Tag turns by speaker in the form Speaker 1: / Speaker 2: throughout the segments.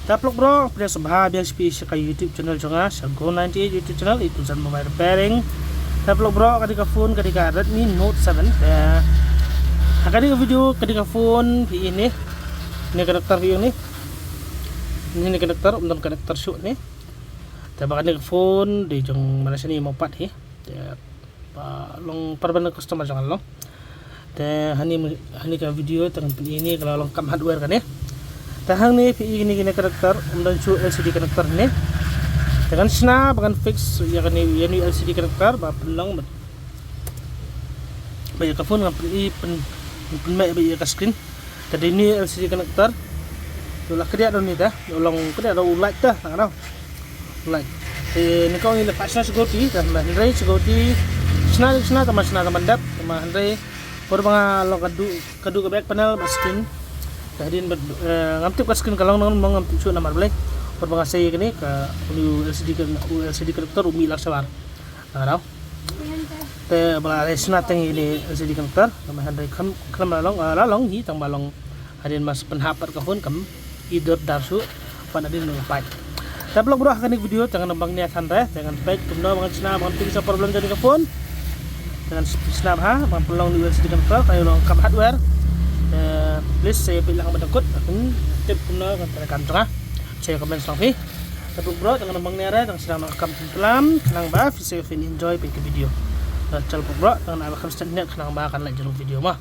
Speaker 1: Taplok bro, pada sebahagia biang spesial ke YouTube channel jonga, Go98 YouTube channel itu dan mobile repairing. Taplok bro, ketika phone ketika Redmi Note 7. Ketika video ketika phone ini konektor video ini konektor untuk konektor shoot nih. Tapi ketika phone di jong Malaysia ni mopat hi. Long perban customer jangan long. Hani ka video tentang ini kalau lengkap hardware kan ya. Tahang ni ini konektor dan LCD konektor ni dengan snap akan fix ya kan ini LCD konektor ba pelong bayar ka phone ngapli pen bayar ka screen jadi ini LCD konektor ulah kerja dah ni dah ulang kerja dah ulat dah tak ulat ni kau ni lepas security dan Andre security snap tambah dap tambah Andre baru bang lo kadu ke back panel screen jadi ngamtip ke screen kalau ngamtip shoot nomor boleh berbangga saya kini ke LCD konektor umi laksawar tahu te bala resna teng ini LCD konektor sama handai kam lalong hi tang balong hadin mas penhapat ka phone kam idot darsu panadin ngapai ta blog bro akan video jangan nembang niat santai jangan baik kumno banget snap banget bisa problem jadi ke phone dengan snap ha bang pelong di LCD konektor kayu lengkap hardware please saya pilih yang berikut akan tip kumno kan tengah saya komen selfie tapi bro jangan nembang niara jangan sedang rekam pelan kenang ba saya enjoy ke video cal bro jangan akan stand kenang ba akan like jeruk video mah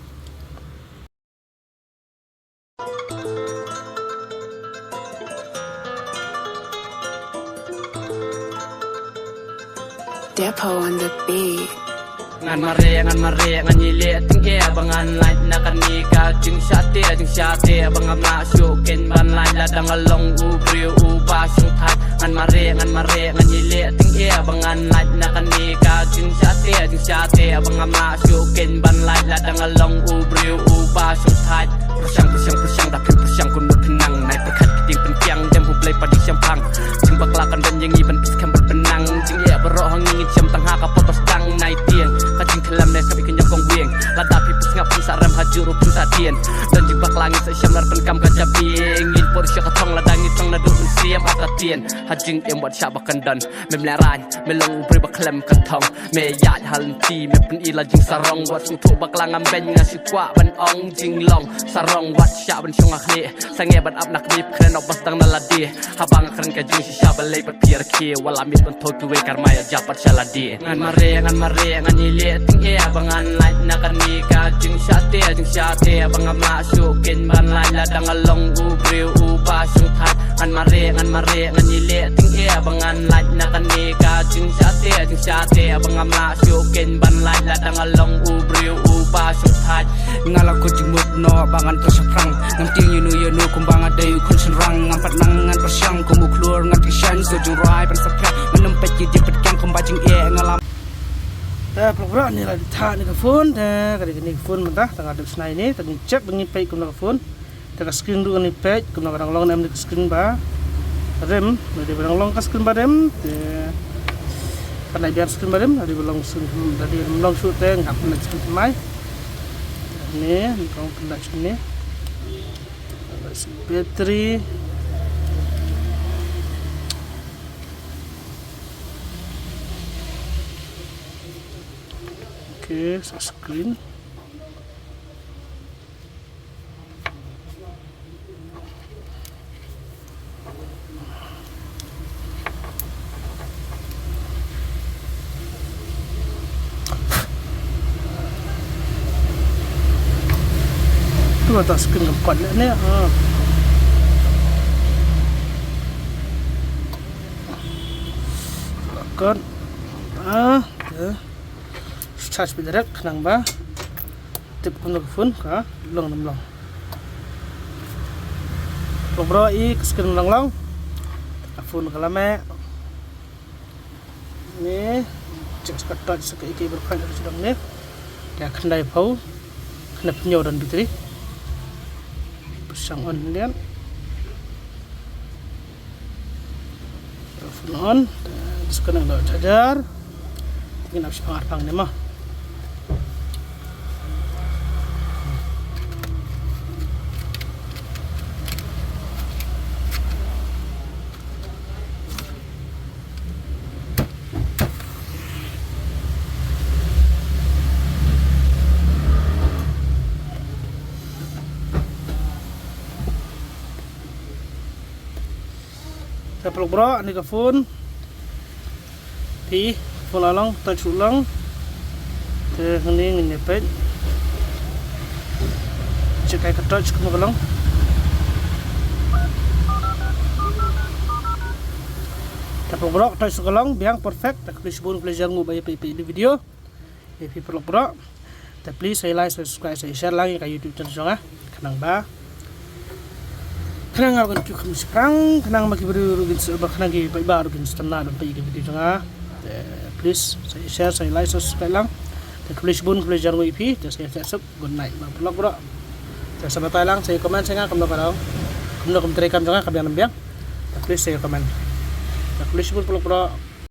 Speaker 2: Depo on the beat
Speaker 3: ngan mare ngan nyile ting e abangan light na kanika jing syate abang amna syukin ban lai la dang along ubri uba syung thai ngan mare ngan nyile ting e abangan light na kanika jing syate abang amna syukin ban lai la dang along ubri uba syung thai pusyang dak kun kenang naik perkat keding pentiang jam hublai padi syampang jing baklakan dan yang iban piskan berbenang jing e baro hangi jam tengah kapal pastang naik tiang kajing kelam nes kapi kenyang kong wieng lada pipis ngapun saram hajuru pun satien dan jibak langit sesyam lar penkam kaca bieng in por syak thong ladangi thong ladu pun siam atatien hajing em wat syak bakandan mem lerany melong ubri baklem kathong me yat halti me pen ila jing sarong wat sung thu baklangam ben ngasi kwa ban ong jing long sarong wat syak ban syong akhli sange ban ap nak dip kren ok bastang naladi habang kren ka jing sya balai pat pier ki wala mit ban thok we karmaya japat shaladi ngan mare ngan nyile ting e abangan light na kanika jing syate abang amna syukin ban lai la dang along ubri uba syung thai ngan mare ngan nyile ting e abangan light na kanika jing syate abang amna syukin ban lai la dang along ubri uba syung thai ngala ko jing mut no bangan to saprang ngam ting yunu kumbang ade kun senrang ngampat nangan persyang kumu klur ngan kishan so jung rai ban sapra ngan pet ki di petkang kumbajing e ngalam
Speaker 1: program ni lah ditah ni ke phone kadang ni phone mentah tengah ada senai ni tengah cek bengi pay kumna ke phone tengah screen dulu ni pay kumna kadang long nam ni screen ba rem dari kadang long ke screen ba rem karena biar screen ba rem dari long shoot ngap nak screen mai ni kau kena ni bateri oke, screen. Tu atas screen keempat ni. Silakan. Charge direct nang ba tip kuno phone ka long bro i screen long phone kala me ni cek touch sa iki berkan sudah ni ya khandai phau kena penyo dan bitri pasang on lian phone on sekarang dah charger tinggal nak pang ni mah Saya peluk bro, ni ke phone. Pi, phone along, touch ulang. Te ngene ngene pet. Cek kai ke touch ke malang. Tapos bro, touch ke lang, biang perfect. Tak please bun pleasure ngu bay pi di video. Pi peluk bro. Ta please say like, subscribe, share lagi ke YouTube channel saya. Kanang ba. Kanang akan cukup sekarang, kanang maki baru gin sebab kanang gi baru gin setengah dan pi video saya. Please saya share, saya like, subscribe lang. Ta please bun pleasure ngu pi. Ta saya sub good night. Ba peluk bro. Ta sama tayo lang, saya comment saya ngam na karaw. Kum na kum terekam jangan kabiang nambiyang. Ta please saya comment. Ta please bun peluk bro.